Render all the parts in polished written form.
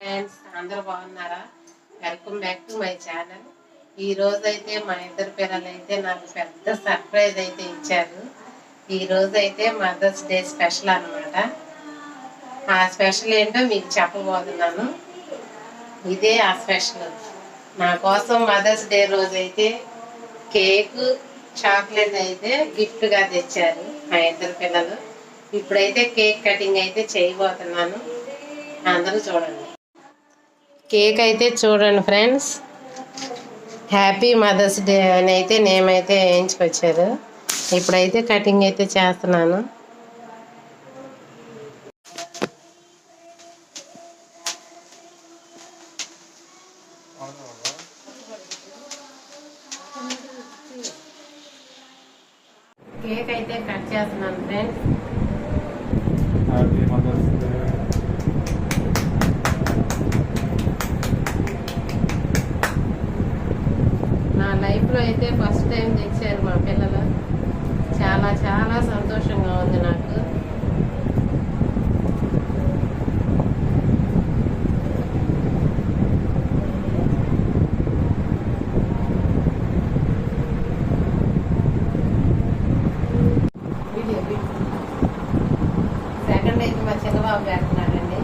Friends అందరూ బాగున్నారా? Welcome back to my channel. ఈ రోజు అయితే మా ఇద్దరు పిల్లలు అయితే నాకు పెద్ద సర్ప్రైజ్ అయితే ఇచ్చారు. ఈ రోజు అయితే మదర్స్ డే స్పెషల్ అన్నమాట. ఆ స్పెషల్ ఏంటో మీకు చెప్పబోతున్నాను. ఇదే ఆ స్పెషల్. నా కోసం మదర్స్ డే రోజు అయితే కేక్, చాక్లెట్ అయితే గిఫ్ట్గా తెచ్చారు మా ఇద్దరు పిల్లలు. ఇప్పుడైతే కేక్ కటింగ్ అయితే చేయబోతున్నాను. అందరూ చూడండి. కేక్ అయితే చూడండి ఫ్రెండ్స్. హ్యాపీ మదర్స్ డే అని అయితే నేమ్ అయితే వేయించుకొచ్చారు. ఇప్పుడైతే కటింగ్ అయితే చేస్తున్నాను. కేక్ అయితే కట్ చేస్తున్నాను ఫ్రెండ్స్. Happy mother's day. నా లైఫ్లో అయితే ఫస్ట్ టైం తెచ్చారు మా పిల్లలు. చాలా చాలా సంతోషంగా ఉంది నాకు. సెకండ్ అయితే మా చిన్నబాబు పెడుతున్నాడండి.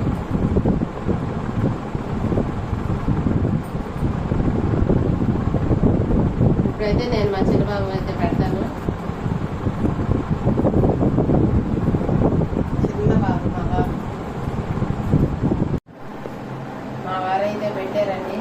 ఇప్పుడైతే నేను మా చిన్నబాబు అయితే పెడతాను. చిన్నబాబు మా వారైతే పెట్టారండి.